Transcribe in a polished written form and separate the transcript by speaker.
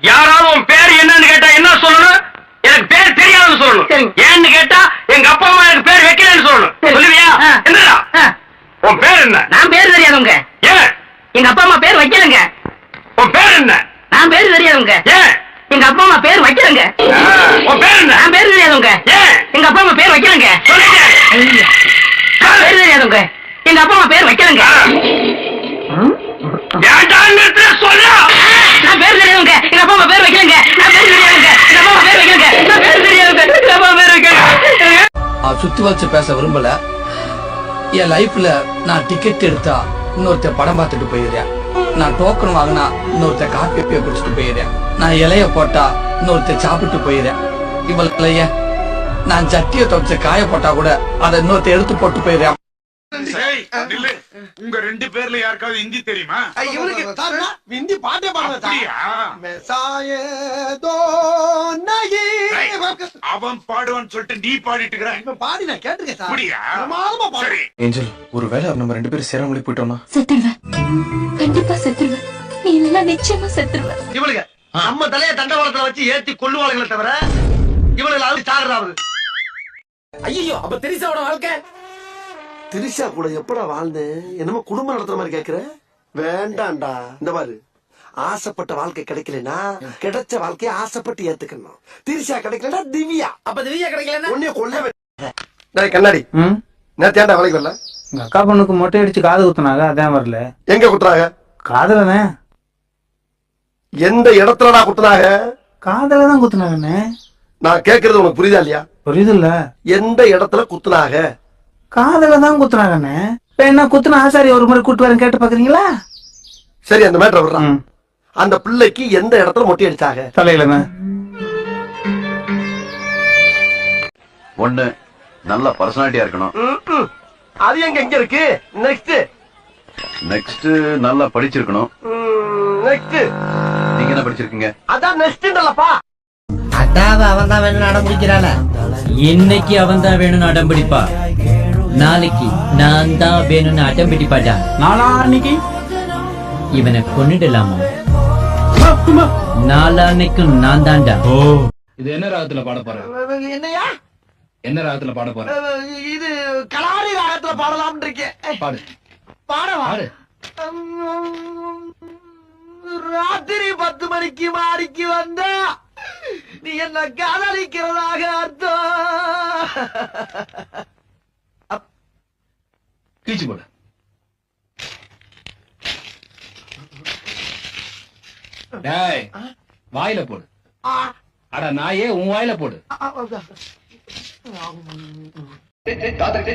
Speaker 1: யாராவது உன் பேர் என்னன்னு கேட்டா என்ன சொல்லணும்? எனக்கு பேர் தெரியாதுன்னு சொல்லணும். ஏன்னு கேட்டா எங்க அப்பா அம்மா எனக்கு பேர் வைக்கலன்னு சொல்லணும். சொல்லுவியா? என்னடா உன் பேர் என்ன?
Speaker 2: நான் பேர் தெரியாதவங்க.
Speaker 1: ஏன்?
Speaker 2: எங்க அப்பா அம்மா பேர் வைக்கலங்க.
Speaker 1: உன் பேர் என்ன?
Speaker 2: நான் பேர் தெரியாதவங்க.
Speaker 1: ஏன்?
Speaker 2: எங்க அப்பா அம்மா பேர் வைக்கலங்க.
Speaker 1: உன் பேர் என்ன?
Speaker 2: நான் பேர் தெரியாதவங்க.
Speaker 1: ஏன்?
Speaker 2: எங்க அப்பா அம்மா பேர் வைக்கலங்க.
Speaker 1: சொல்லுங்க.
Speaker 2: பேர் தெரியாதவங்க. எங்க அப்பா அம்மா பேர் வைக்கலங்க.
Speaker 1: ஏன்டான்னு சொல்ல.
Speaker 2: நான் பேர் தெரியாதவங்க. எங்க அப்பா அம்மா பேர் வைக்கலங்க. நான் பேர் தெரியாதவங்க. எங்க அப்பா அம்மா பேர் வைக்கலங்க. நான் பேர் தெரியாதவங்க. எங்க அப்பா அம்மா பேர் வைக்கலங்க.
Speaker 3: சுத்தி வச்சு பேச விரும்பல. என் லைஃப்ல நான் டிக்கெட் எடுத்தா இன்னொருத்த படம் பார்த்துட்டு போயிடுறேன். நான் டோக்கன் வாங்கினா இன்னொருத்த காப்பி குடிச்சிட்டு போயிடுறேன். நான் இலைய போட்டா இன்னொருத்த சாப்பிட்டு போயிடுறேன். இவளைய நான் சட்டியை துவைச்ச காய போட்டா கூட அதை இன்னொருத்த எடுத்து போட்டு போயிடுறேன்.
Speaker 4: உங்க ரெண்டு பேர்ல யாருக்காவது ஹிந்தி தெரியுமா?
Speaker 5: ஹிந்தி பாட்டே
Speaker 4: அவன் பாடுவான்னு சொல்லிட்டு நீ பாடிட்டு இருக்கிற.
Speaker 5: பாடி நான் கேட்டிருக்கேன்.
Speaker 6: ஏஞ்சல், ஒருவேளை நம்ம ரெண்டு பேரும் சேராமலே போயிட்டோம்னா
Speaker 7: செத்துருவேன். கண்டிப்பா செத்துருவேன். நீ இல்லைன்னா நிச்சயமா செத்துருவேன்.
Speaker 5: இவளுங்க நம்ம தலைய தண்டவாளத்துல வச்சு ஏத்தி கொல்லுவாளுங்களே தவிர இவளுக்கு சாகுறாவது. ஐயோ, அப்ப திரிசாவோட வாழ்க்கை. திரிஷா கூட எப்படா வாழ்ந்தேன்? என்னமோ குடும்பம் நடத்துற மாதிரி கேக்குற? வேண்டாம்டா. இந்த பாரு, ஆசைப்பட்ட வாழ்க்கை கிடைக்கலனா கிடைச்ச வாழ்க்கைய ஆசைப்பட்டு ஏத்துக்கணும். திரிஷா கிடைக்கலனா திவ்யா. அப்ப திவ்யா கிடைக்கலனா உன்னைய கொல்ல. கண்ணாடி நேத்தாண்டா வேலைக்கு வரல?
Speaker 8: எங்க அக்கா பொண்ணுக்கு மொட்டை அடிச்சு காது குத்துனாங்க, அதான் வரல.
Speaker 5: எங்க குத்துறாங்க?
Speaker 8: காதலனே.
Speaker 5: எந்த இடத்துலடா குத்துனாங்க?
Speaker 8: காதல தான் குத்துனாங்கண்ணே.
Speaker 5: நான் கேக்குறது உனக்கு புரியுதா இல்லையா?
Speaker 8: புரியுது இல்ல.
Speaker 5: எந்த இடத்துல குத்துனாங்க?
Speaker 8: காதல தான் குத்துனாங்கண்ணே. இப்ப என்ன குத்துன ஆசாரி ஒரு முறை கூட்டு வரேன் கேட்டு பாக்குறீங்களா?
Speaker 5: சரி, அந்த மேட்டர் விடுறான். அந்த பிள்ளைக்கு எந்த இடத்துல மொட்டை அடிச்சாங்க?
Speaker 8: தலையில.
Speaker 9: ஒண்ணு நல்ல பர்சனாலிட்டியா இருக்கணும்.
Speaker 5: அது எங்க இருக்கு?
Speaker 9: நெக்ஸ்ட் நல்லா படிச்சிருக்கணும். நீங்க என்ன படிச்சிருக்கீங்க?
Speaker 5: அதான் நெக்ஸ்ட்ன்றலப்பா.
Speaker 2: அதாவ அவன் தான் வேணும் அடம் பிடிக்கிறாள.
Speaker 10: இன்னைக்கு அவன் தான் வேணும்னு அடம் பிடிப்பா. நாளைக்கு நான் தான் வேணும்னு அடம் பிடிப்பாடா.
Speaker 8: நாளான்னைக்கு
Speaker 10: இவனை கொன்னுடலாமா? நாளான்னைக்கும் நான் தான்டா.
Speaker 6: இது என்ன ராகத்துல பாட போற?
Speaker 5: என்னையா?
Speaker 6: என்ன ராகத்துல பாட போற?
Speaker 5: இது கலாரி ராகத்துல பாடலாம்னு இருக்கேன்.
Speaker 6: பாடு.
Speaker 5: பாடவா?
Speaker 6: பாடு.
Speaker 5: ராத்திரி 10 மணிக்கு மாடிக்கு வந்தா நீ என்ன காதலிக்கிறதாக அர்த்தம்.
Speaker 6: கீச்சு போடு. டேய், வாயில போடு. அட நாயே, உன் வாயில போடு. காதல்